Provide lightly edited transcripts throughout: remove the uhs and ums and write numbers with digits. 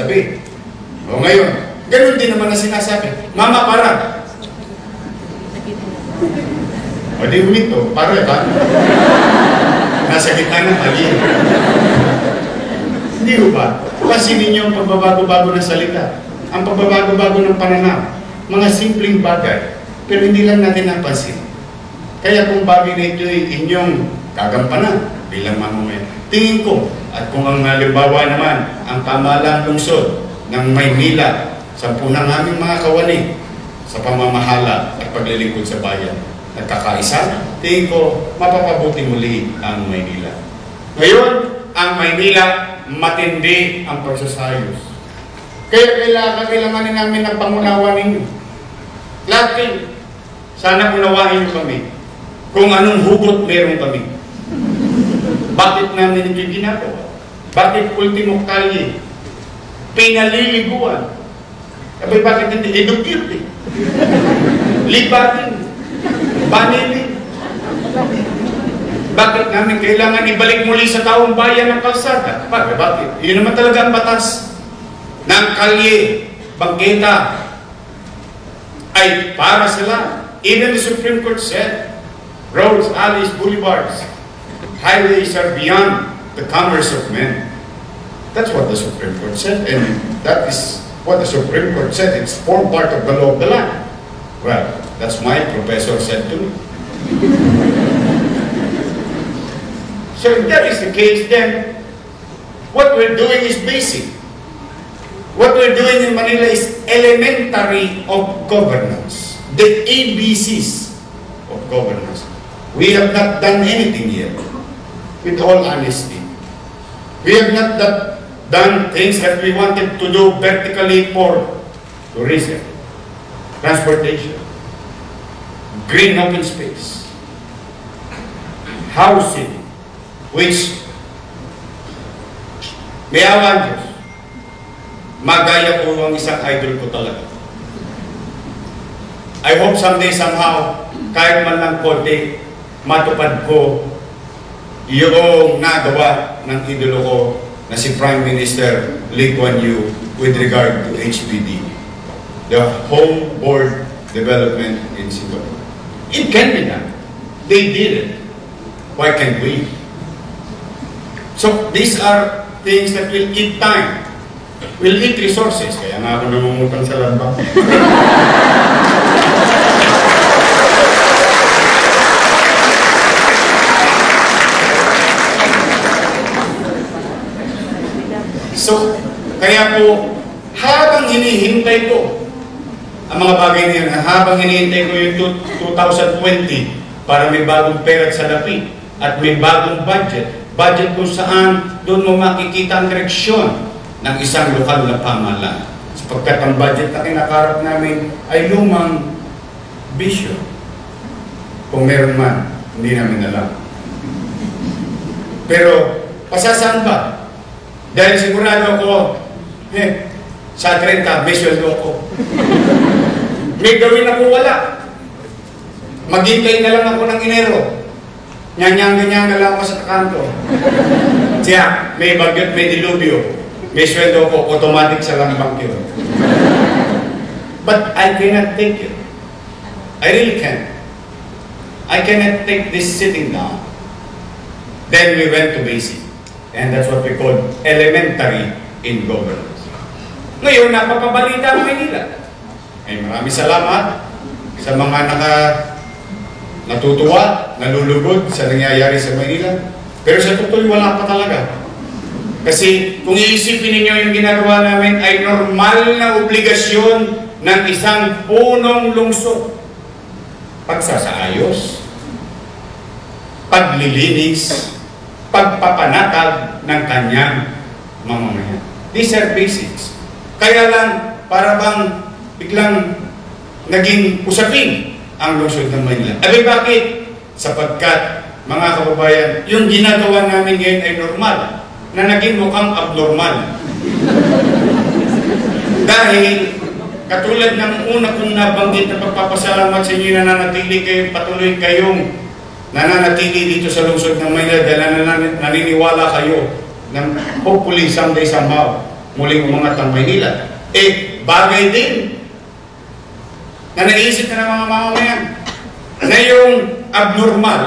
sabi. O ngayon, ganun din naman na sinasabi. Mama, para. O di humito, para ka. Nasa gitna ng mali. Hindi ho ba? Pansinin niyo ang pagbabago-bago ng salita. Ang pagbabago-bago ng pananaw. Mga simpleng bagay. Pero hindi lang natin napansin. Kaya kung bagay na ito ay inyong kagampanan bilang mamamayan, tingin ko, at kung ang halimbawa naman, ang pamahalang lungsod ng Maynila, 10 ng aming mga kawani sa pamamahala at paglilingkod sa bayan, nagkakaisa, tingin ko, mapapabuti muli ang Maynila. Ngayon, ang Maynila, matindi ang pagsasayos. Kaya kailanganin namin ng pangunawa ninyo. Lahat kayo, sana unawain nyo kami kung anong hugot meron kami. Bakit namin ito ginagawa? Bakit ultimo kalye? Pinaliliguan. Sabi, bakit hindi? Edukute. Libatin. Banilin. Bakit namin kailangan ibalik muli sa taong bayan ng kalsada? Bakit? Yun naman talaga ang batas ng kalye, bangketa, ay para sila. Even the Supreme Court said, roads, alleys, boulevards, highways are beyond the commerce of men. That's what the Supreme Court said, and that is what the Supreme Court said. It's formed part of the law of the land. Well, that's my professor said to me. So if that is the case, then what we're doing is basic. What we're doing in Manila is elementary of governance. The ABCs of governance. We have not done anything yet, with all honesty. We have not done things that we wanted to do vertically for tourism, transportation, green open space, housing, which may awan Diyos, magaya ko ang isang idol ko talaga. I hope someday, somehow, kahit man lang konti, matupad ko yung nagawa ng idolo ko na si Prime Minister Lee Kuan Yew with regard to HBD, the Home Board Development in Singapore. It can be done. They did it. Why can't we? So these are things that will eat time, will eat resources. Kaya nga ako namumutang sa land bank. So, kaya po, habang hinihintay ko ang mga bagay na yan, habang hinihintay ko yung 2020 para may bagong pera sa lapi at may bagong budget kung saan doon mo makikita ang direksyon ng isang lokal na pamahalaan. Sapagkat ang budget na kinakarap namin ay lumang bisyo. Kung meron man, hindi namin alam. Pero, pasasaan ba? Dahil sigurado ako, sa 30, may sweldo ako. May gawin ako wala. Maghintay na lang ako ng Enero. Nyanyang-ganyang na lang ako sa kanto. Siya, may bagyot, may dilubyo. May sweldo ko, automatic sa lang bank yun. But I cannot take it. I really can't. I cannot take this sitting down. Then we went to basic. And that's what we call elementary in governance. Ngayon, napapabalita ang Manila. Ay, maraming salamat sa mga natutuwa, nalulugod sa nangyayari sa Manila. Pero sa totoo, wala pa talaga. Kasi kung iisipin ninyo yung ginagawa namin ay normal na obligasyon ng isang punong lungsod. Pagsasaayos, paglilinis, pagpapanatag ng kanyang mamamayan. These are basics. Kaya lang, para bang biglang naging usapin ang lungsod ng Manila. Abi bakit? Sapagkat, mga kababayan, yung ginagawa namin ngayon ay normal, na naging mukhang abnormal. Dahil, katulad ng una kong nabanggit na pagpapasalamat sa inyo na nanatili kayo, patuloy kayong nananatili dito sa lungsod ng Manila dahil naniniwala kayo na hopefully someday somehow muling umangat ang Maynila. Bagay din na naisip na ng mga mamamayan na yung abnormal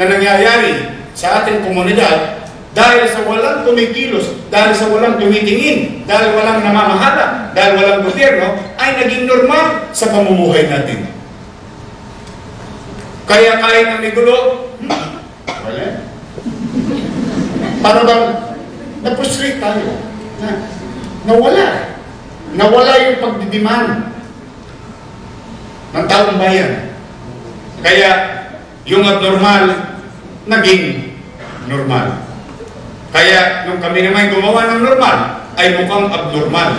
na nangyayari sa ating komunidad dahil sa walang tumikilos, dahil sa walang tumitingin, dahil walang namamahala, dahil walang gobyerno, ay naging normal sa pamumuhay natin. Kaya kahit na may gulo, wala. Para bang na-frustrate tayo. Nawala. Nawala yung pagdidiman ng taong bayan. Kaya yung abnormal naging normal. Kaya nung kami naman gumawa ng normal, ay mukhang abnormal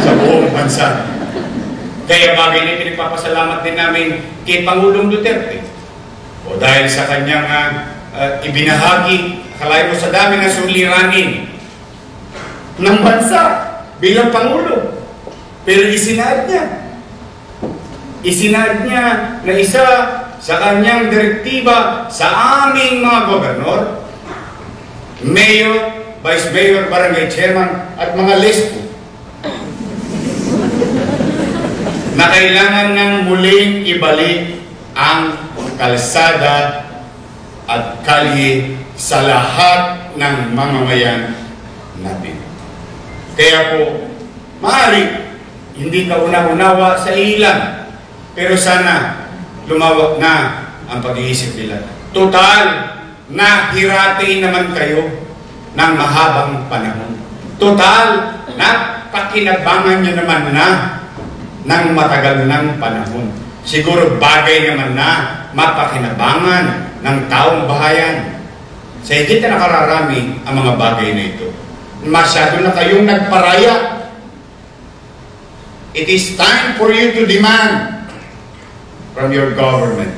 sa buong bansa. Kaya bagay na pinagpapasalamat din namin kay Pangulong Duterte. O dahil sa kanyang ibinahagi, akalain mo sa dami na suliranin ng bansa bilang Pangulo. Pero isinaad niya. Isinaad niya na isa sa kanyang direktiba sa aming mga gobernador, mayor, vice mayor, barangay chairman, at mga lespo na kailangan ng muling ibalik ang kalsada at kalye sa lahat ng mamamayan natin. Kaya po, maaari hindi ka una-unawa sa ilan, pero sana lumawak na ang pag-iisip nila. Total, nahirati naman kayo ng mahabang panahon. Total, napakinabangan nyo naman na ng matagal ng panahon. Siguro bagay naman na mapakinabangan ng taong bahayan. Sa higit na nakararami ang mga bagay na ito. Masyado na kayong nagparaya. It is time for you to demand from your government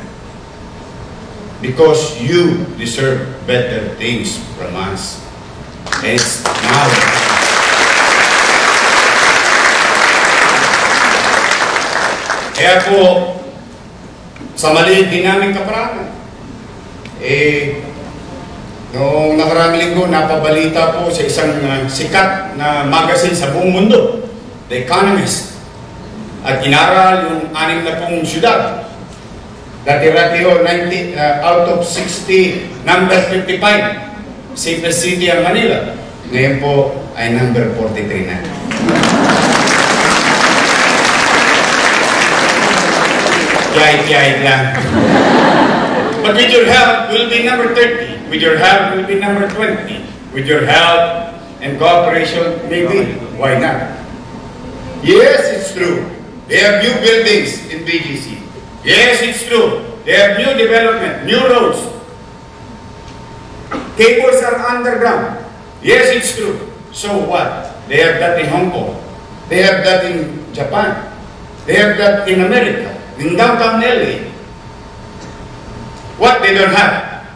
because you deserve better things from us. It's now. Kaya po, sa maliit din namin kaparaan, noong nakaraang linggo, napabalita po sa isang sikat na magazine sa buong mundo, The Economist, at inaral yung 60 syudad. Dati-dati ho, out of 60, number 55, safest city ang Manila. Ngayon po ay number 43 na. Yay lang. But with your help, we'll be number 30. With your help, we'll be number 20. With your help and cooperation, maybe, why not? Yes, it's true. They have new buildings in BGC. Yes, it's true. They have new development, new roads. Cables are underground. Yes, it's true. So what? They have that in Hong Kong. They have that in Japan. They have that in America, in downtown LA. What they don't have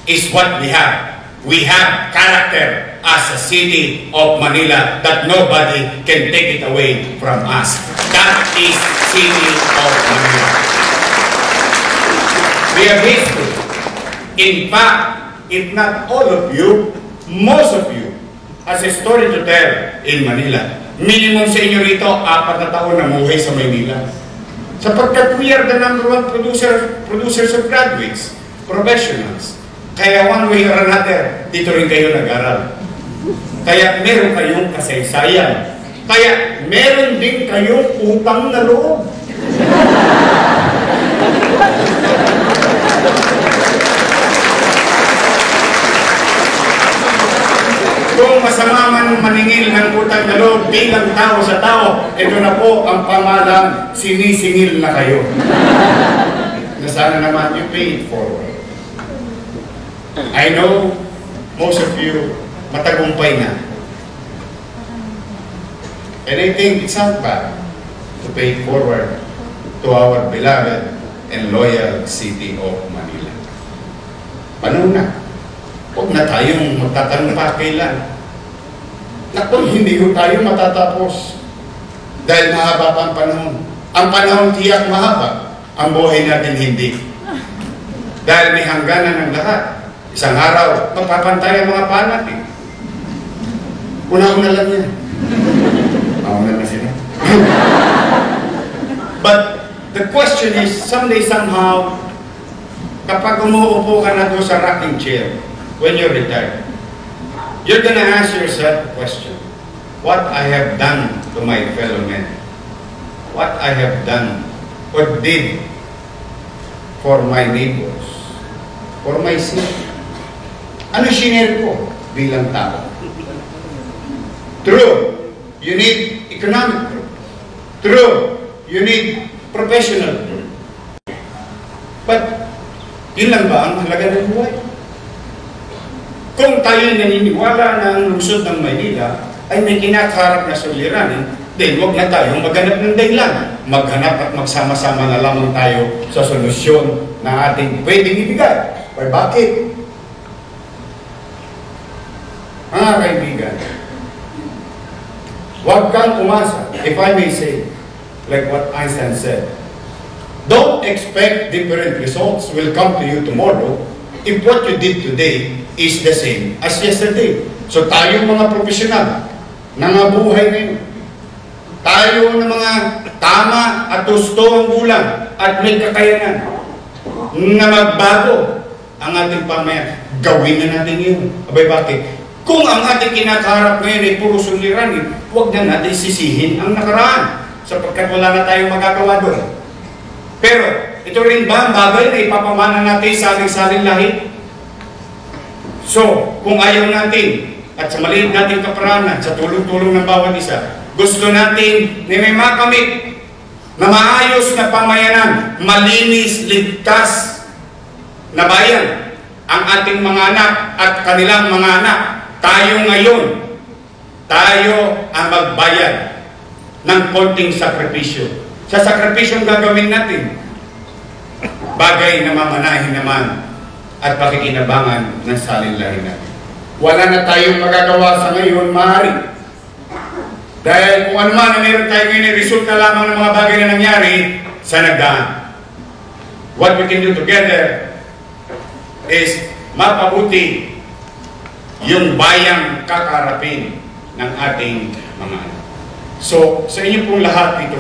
is what we have. We have character as a city of Manila that nobody can take it away from us. That is city of Manila. We have history. In fact, if not all of you, most of you has a story to tell in Manila. Minimum sa inyo rito, 4 na taon na muhay sa Maynila. Sapagkat we are the #1 producers of graduates, professionals. Kaya one way or another, dito rin kayo nag-aral. Kaya meron kayong kasaysayan. Kaya meron din kayong utang na loob. Kung masama man maningil ng utang na loob bilang tao sa tao, ito na po ang pamahalaan, sinisingil na kayo. Na sana naman you pay it forward. I know most of you matagumpay na. And I think it's not bad to pay it forward to our beloved and loyal city of Manila. Paano na? Huwag na tayong magtatanong pa kailan. Naku, hindi ko tayo matatapos. Dahil mahaba pa ang panahon. Ang panahon tiyak mahaba. Ang buhay natin hindi. Dahil may hangganan ng lahat. Isang araw, magpapantay ang mga paa natin. Una-una lang yan. na sila. But the question is, someday somehow, kapag umuupo ka na doon sa rocking chair, when you're retired, you're gonna ask yourself a question. What I have done to my fellow men? What I have done or did for my neighbors, for my city? Ano sinare ko bilang tao? True, you need economic growth. True, you need professional growth. But, yun lang ba ang halaga ng buhay? Kung tayo naniniwala na ang lungsod ng Maynila ay may kinakaharap na suliranin, then huwag na tayong maghanap ng dahilan. Maghanap at magsama-sama na lamang tayo sa solusyon na ating pwedeng ibigay. Or bakit? Mga kaibigan, huwag kang umasa, if I may say, like what Einstein said, don't expect different results will come to you tomorrow if what you did today is the same as yesterday. So tayong mga profesional, nangabuhay ngayon, tayo ng mga tama at gusto ang bulang at may kakayanan na magbago ang ating pamayan. Gawin na natin yun. Abay, bakit? Kung ang ating kinakaharap ngayon ay puro suliranin, huwag na natin sisihin ang nakaraan sapagkat wala na tayong magagawa doon. Pero, ito rin ba ang bagay na ipapamana natin sa ating lahi? So, kung ayaw natin at sa maliit nating kaparanan, sa tulong-tulong ng bawat isa, gusto natin na may makamit na maayos na pamayanan, malinis, ligtas na bayan ang ating mga anak at kanilang mga anak. Tayo ngayon, tayo ang magbayad ng konting sakripisyo. Sa sakripisyong gagawin natin, bagay na mamanahin naman at pakikinabangan ng salinlahi natin. Wala na tayong magagawa sa ngayon, maaari. Dahil kung ano man na meron tayo ngayon, resulta lamang ng mga bagay na nangyari sa nagdaan. What we can do together is mapabuti yung bayang kakarapin ng ating mga anak. So, sa inyo pong lahat dito,